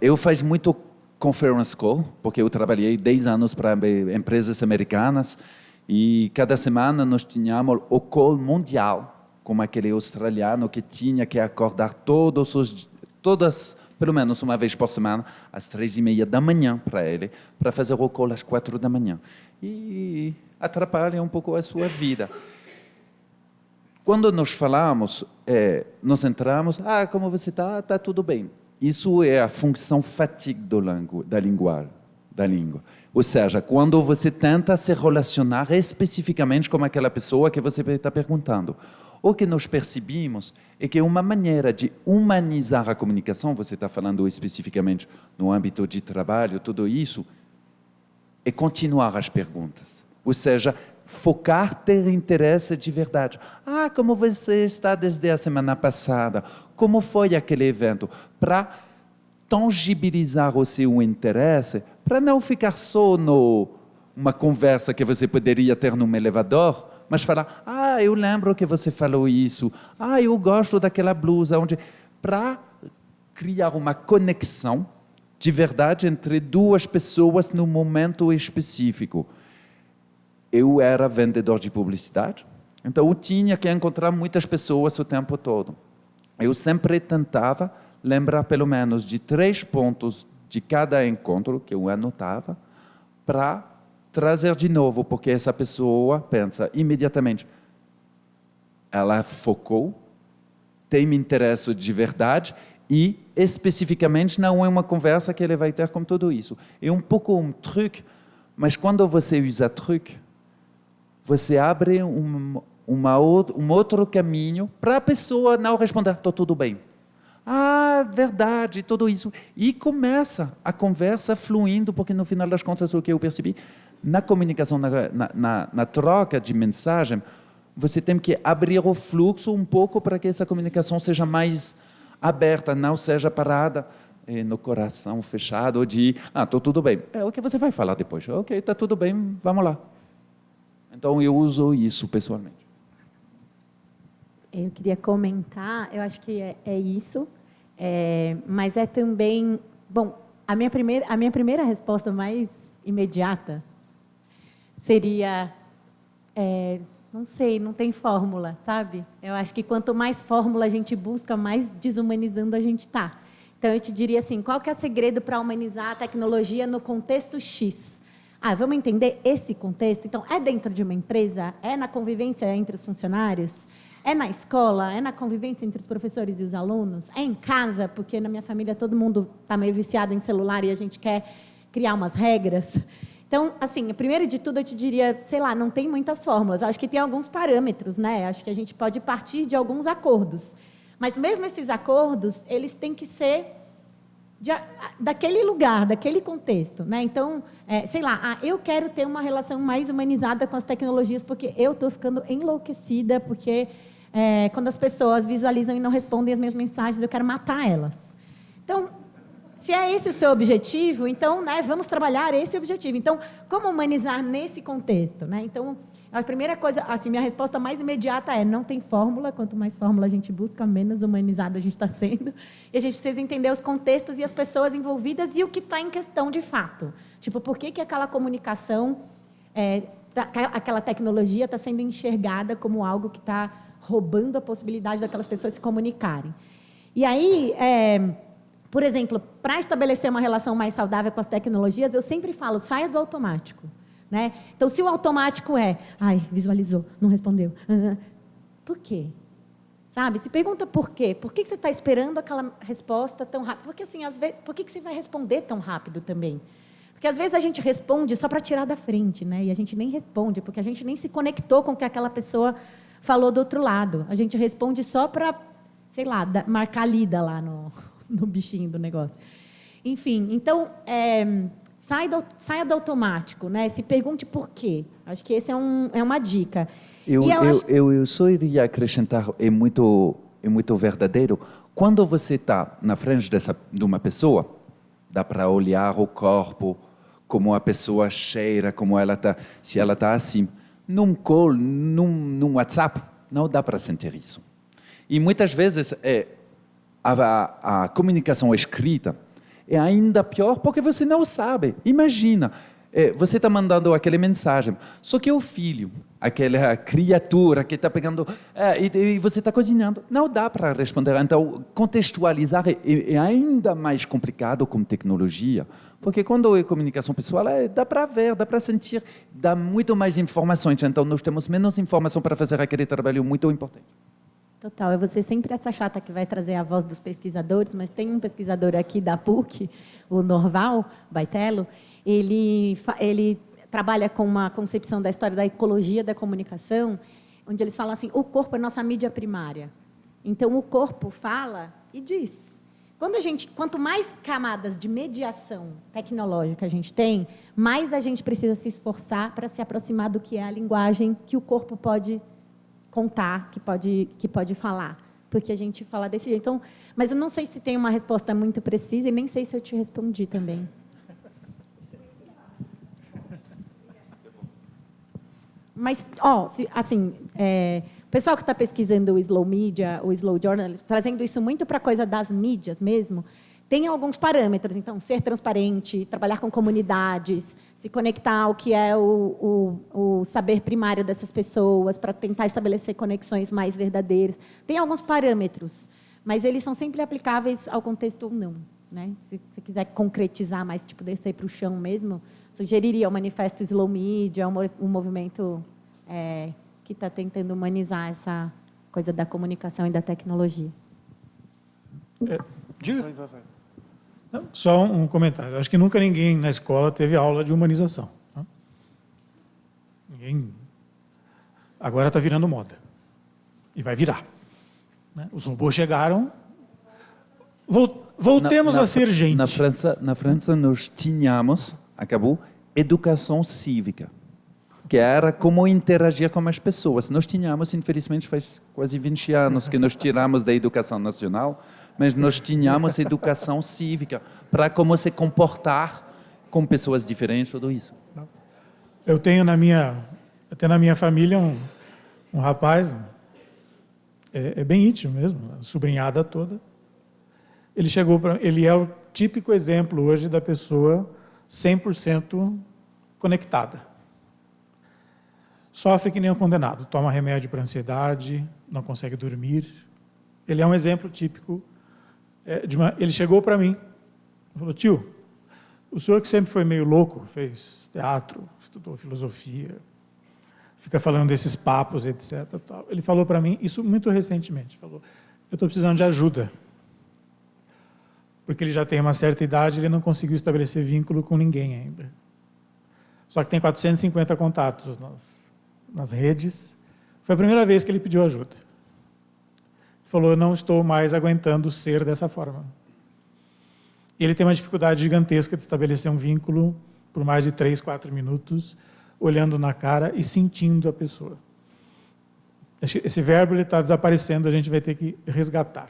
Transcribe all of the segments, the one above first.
Eu faço muito conference call, porque eu trabalhei 10 anos para empresas americanas e cada semana nós tínhamos o call mundial, como aquele australiano que tinha que acordar todas, pelo menos uma vez por semana, às 3:30 da manhã para ele, para fazer o call às 4 da manhã. E atrapalha um pouco a sua vida. Quando nós falamos, nós entramos, como você está? Está tudo bem. Isso é a função fatigue da língua. Ou seja, quando você tenta se relacionar especificamente com aquela pessoa que você está perguntando. O que nós percebemos é que uma maneira de humanizar a comunicação, você está falando especificamente no âmbito de trabalho, tudo isso, é continuar as perguntas. Ou seja, focar, ter interesse de verdade. Como você está desde a semana passada? Como foi aquele evento? Para tangibilizar o seu interesse, para não ficar só numa conversa que você poderia ter num elevador, mas falar, eu lembro que você falou isso, eu gosto daquela blusa, para criar uma conexão de verdade entre duas pessoas num momento específico. Eu era vendedor de publicidade, então eu tinha que encontrar muitas pessoas o tempo todo. Eu sempre tentava lembrar pelo menos de 3 pontos de cada encontro que eu anotava para trazer de novo, porque essa pessoa pensa imediatamente, ela focou, tem interesse de verdade e especificamente não é uma conversa que ele vai ter com tudo isso. É um pouco um truque, mas quando você usa truque, você abre um outro caminho para a pessoa não responder, estou tudo bem. Verdade, tudo isso. E começa a conversa fluindo, porque no final das contas, o que eu percebi, na comunicação, na troca de mensagem, você tem que abrir o fluxo um pouco para que essa comunicação seja mais aberta, não seja parada no coração fechado de, estou tudo bem. O que você vai falar depois? Ok, está tudo bem, vamos lá. Então, eu uso isso pessoalmente. Eu queria comentar, eu acho que é isso, mas é também... Bom, a minha primeira resposta mais imediata seria... não sei, não tem fórmula, sabe? Eu acho que quanto mais fórmula a gente busca, mais desumanizando a gente está. Então, eu te diria assim, qual que é o segredo para humanizar a tecnologia no contexto X? Vamos entender esse contexto? Então, é dentro de uma empresa? É na convivência entre os funcionários? É na escola? É na convivência entre os professores e os alunos? É em casa? Porque na minha família todo mundo está meio viciado em celular e a gente quer criar umas regras. Então, assim, primeiro de tudo, eu te diria, sei lá, não tem muitas fórmulas. Acho que tem alguns parâmetros, né? Acho que a gente pode partir de alguns acordos. Mas mesmo esses acordos, eles têm que ser daquele lugar, daquele contexto, né? Então, sei lá, eu quero ter uma relação mais humanizada com as tecnologias porque eu estou ficando enlouquecida, porque quando as pessoas visualizam e não respondem as minhas mensagens, eu quero matar elas. Então, se é esse o seu objetivo, então, né, vamos trabalhar esse objetivo. Então, como humanizar nesse contexto, né? Então, a primeira coisa, assim, minha resposta mais imediata é: não tem fórmula. Quanto mais fórmula a gente busca, menos humanizado a gente está sendo. E a gente precisa entender os contextos e as pessoas envolvidas e o que está em questão de fato. Tipo, por que aquela comunicação, aquela tecnologia está sendo enxergada como algo que está roubando a possibilidade daquelas pessoas se comunicarem. E aí, por exemplo, para estabelecer uma relação mais saudável com as tecnologias, eu sempre falo, saia do automático. Né? Então, se o automático visualizou, não respondeu. Por quê? Sabe? Se pergunta por quê. Por que você está esperando aquela resposta tão rápida? Porque, assim, às vezes, por que você vai responder tão rápido também? Porque, às vezes, a gente responde só para tirar da frente, né? E a gente nem responde, porque a gente nem se conectou com o que aquela pessoa falou do outro lado. A gente responde só para, sei lá, marcar lida lá no bichinho do negócio. Enfim, então... Saia do automático, né? Se pergunte por quê. Acho que esse é uma dica. Eu só iria acrescentar, é muito verdadeiro. Quando você está na frente de uma pessoa, dá para olhar o corpo, como a pessoa cheira, como ela está, se ela está assim. Num call, num WhatsApp, não dá para sentir isso. E muitas vezes a comunicação escrita é ainda pior porque você não sabe. Imagina, você está mandando aquela mensagem, só que o filho, aquela criatura que está pegando, e você está cozinhando, não dá para responder. Então, contextualizar é ainda mais complicado com tecnologia, porque quando é comunicação pessoal, dá para ver, dá para sentir, dá muito mais informações. Então, nós temos menos informação para fazer aquele trabalho muito importante. Total, é você sempre essa chata que vai trazer a voz dos pesquisadores, mas tem um pesquisador aqui da PUC, o Norval Baitello, ele trabalha com uma concepção da história da ecologia da comunicação, onde eles falam assim, o corpo é nossa mídia primária. Então, o corpo fala e diz. Quanto mais camadas de mediação tecnológica a gente tem, mais a gente precisa se esforçar para se aproximar do que é a linguagem que o corpo pode contar, que pode falar. Porque a gente fala desse jeito. Então, mas eu não sei se tem uma resposta muito precisa e nem sei se eu te respondi também. Mas, o pessoal que está pesquisando o slow media, o slow journal, trazendo isso muito para a coisa das mídias mesmo, tem alguns parâmetros. Então, ser transparente, trabalhar com comunidades, se conectar ao que é o saber primário dessas pessoas para tentar estabelecer conexões mais verdadeiras. Tem alguns parâmetros, mas eles são sempre aplicáveis ao contexto ou não. Né? Se você quiser concretizar mais, tipo, descer para o chão mesmo, sugeriria o manifesto Slow Media, um movimento que está tentando humanizar essa coisa da comunicação e da tecnologia. Diga. Vai. Não, só um comentário. Acho que nunca ninguém na escola teve aula de humanização. Né? Ninguém. Agora está virando moda. E vai virar. Né? Os robôs chegaram. Voltemos a ser gente. Na França nós tínhamos, acabou, educação cívica, que era como interagir com as pessoas. Nós tínhamos, infelizmente, faz quase 20 anos que nós tiramos da educação nacional, mas nós tínhamos educação cívica para como se comportar com pessoas diferentes, tudo isso. Eu tenho até na minha família um rapaz, bem íntimo mesmo, a sobrinhada toda. Ele é o típico exemplo hoje da pessoa 100% conectada. Sofre que nem um condenado, toma remédio para ansiedade, não consegue dormir. Ele é um exemplo típico. Ele chegou para mim e falou, tio, o senhor que sempre foi meio louco, fez teatro, estudou filosofia, fica falando desses papos, etc. Tal. Ele falou para mim, isso muito recentemente, falou, eu estou precisando de ajuda. Porque ele já tem uma certa idade, ele não conseguiu estabelecer vínculo com ninguém ainda. Só que tem 450 contatos nas redes. Foi a primeira vez que ele pediu ajuda. Ele falou, eu não estou mais aguentando ser dessa forma. E ele tem uma dificuldade gigantesca de estabelecer um vínculo por mais de 3, 4 minutos, olhando na cara e sentindo a pessoa. Esse verbo está desaparecendo, a gente vai ter que resgatar.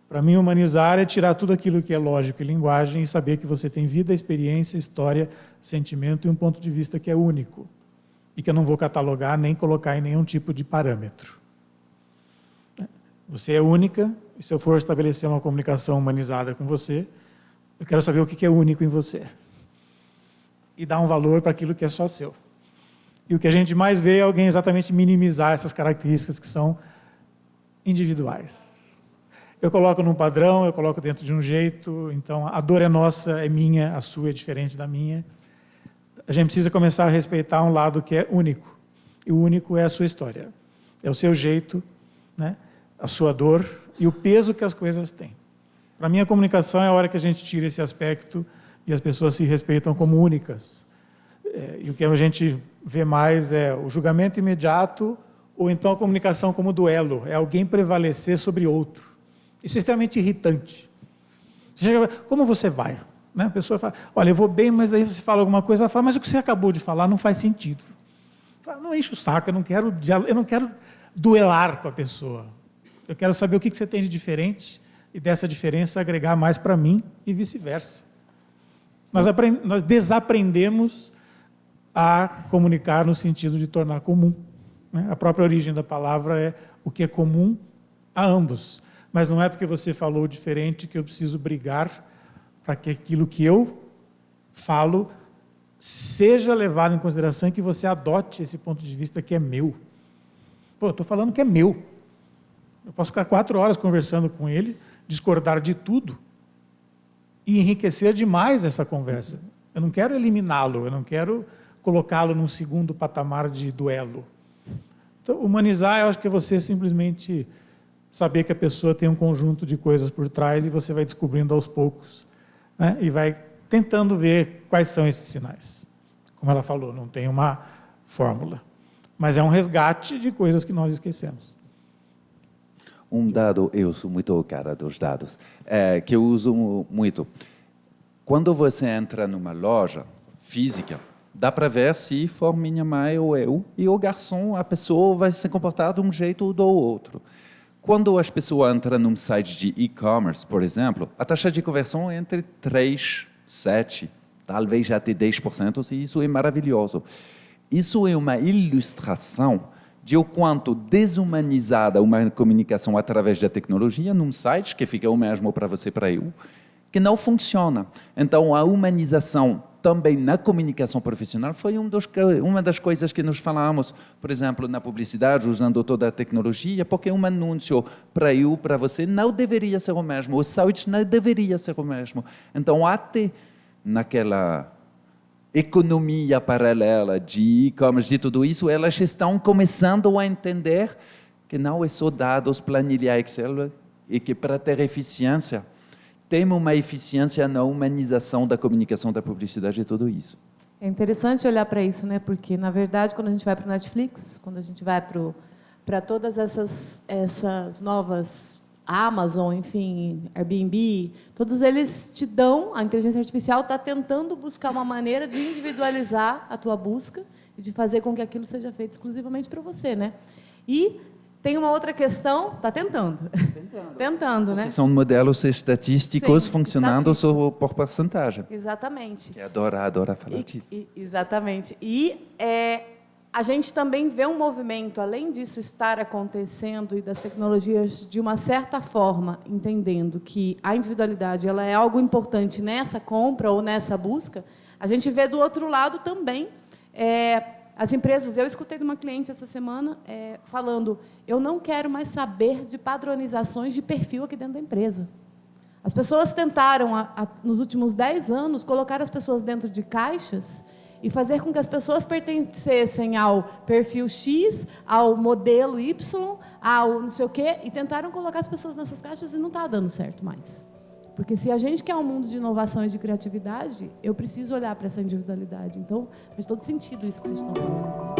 Para mim, humanizar é tirar tudo aquilo que é lógico e linguagem e saber que você tem vida, experiência, história, sentimento e um ponto de vista que é único e que eu não vou catalogar nem colocar em nenhum tipo de parâmetro. Você é única e se eu for estabelecer uma comunicação humanizada com você, eu quero saber o que é único em você e dar um valor para aquilo que é só seu. E o que a gente mais vê é alguém exatamente minimizar essas características que são individuais. Eu coloco num padrão, eu coloco dentro de um jeito, então a dor é nossa, é minha, a sua é diferente da minha. A gente precisa começar a respeitar um lado que é único. E o único é a sua história. É o seu jeito, né? A sua dor e o peso que as coisas têm. Para mim, a comunicação é a hora que a gente tira esse aspecto e as pessoas se respeitam como únicas. E o que a gente vê mais é o julgamento imediato ou então a comunicação como duelo. É alguém prevalecer sobre outro. Isso é extremamente irritante. Você chega, como você vai? Né? A pessoa fala, olha, eu vou bem, mas daí você fala alguma coisa, ela fala, mas o que você acabou de falar não faz sentido. Fala, não enche o saco, eu não quero duelar com a pessoa. Eu quero saber o que você tem de diferente e dessa diferença agregar mais para mim e vice-versa. Nós desaprendemos a comunicar no sentido de tornar comum. Né? A própria origem da palavra é o que é comum a ambos. Mas não é porque você falou diferente que eu preciso brigar para que aquilo que eu falo seja levado em consideração e que você adote esse ponto de vista que é meu. Pô, eu estou falando que é meu. Eu posso ficar 4 horas conversando com ele, discordar de tudo e enriquecer demais essa conversa. Eu não quero eliminá-lo, eu não quero colocá-lo num segundo patamar de duelo. Então, humanizar, eu acho que é você simplesmente saber que a pessoa tem um conjunto de coisas por trás e você vai descobrindo aos poucos, né? E vai tentando ver quais são esses sinais. Como ela falou, não tem uma fórmula, mas é um resgate de coisas que nós esquecemos. Um dado, eu sou muito cara dos dados, que eu uso muito. Quando você entra numa loja física, dá para ver se for minha mãe ou eu, e o garçom, a pessoa vai se comportar de um jeito ou do outro. Quando as pessoas entram num site de e-commerce, por exemplo, a taxa de conversão é entre 3, 7, talvez até 10%, e isso é maravilhoso. Isso é uma ilustração de o quanto desumanizada uma comunicação através da tecnologia num site, que fica o mesmo para você e para eu, que não funciona. Então, a humanização também na comunicação profissional foi uma das coisas que nós falamos, por exemplo, na publicidade, usando toda a tecnologia, porque um anúncio para eu, para você, não deveria ser o mesmo, o site não deveria ser o mesmo. Então, até naquela economia paralela de e-commerce, de tudo isso, elas estão começando a entender que não é só dados, planilha Excel, e que para ter eficiência, tem uma eficiência na humanização da comunicação, da publicidade e tudo isso. É interessante olhar para isso, né? Porque, na verdade, quando a gente vai para o Netflix, quando a gente vai para todas essas novas Amazon, enfim, Airbnb, todos eles te dão, a inteligência artificial está tentando buscar uma maneira de individualizar a tua busca e de fazer com que aquilo seja feito exclusivamente para você, né? E tem uma outra questão, está tentando. Tentando, né? São modelos estatísticos funcionando por porcentagem. Exatamente. Que adora falar disso. Exatamente. E a gente também vê um movimento, além disso estar acontecendo e das tecnologias, de uma certa forma, entendendo que a individualidade ela é algo importante nessa compra ou nessa busca, a gente vê do outro lado também as empresas. Eu escutei de uma cliente essa semana falando: eu não quero mais saber de padronizações de perfil aqui dentro da empresa. As pessoas tentaram, nos últimos 10 anos, colocar as pessoas dentro de caixas e fazer com que as pessoas pertencessem ao perfil X, ao modelo Y, ao não sei o quê, e tentaram colocar as pessoas nessas caixas e não está dando certo mais. Porque se a gente quer um mundo de inovação e de criatividade, eu preciso olhar para essa individualidade. Então, faz todo sentido isso que vocês estão falando.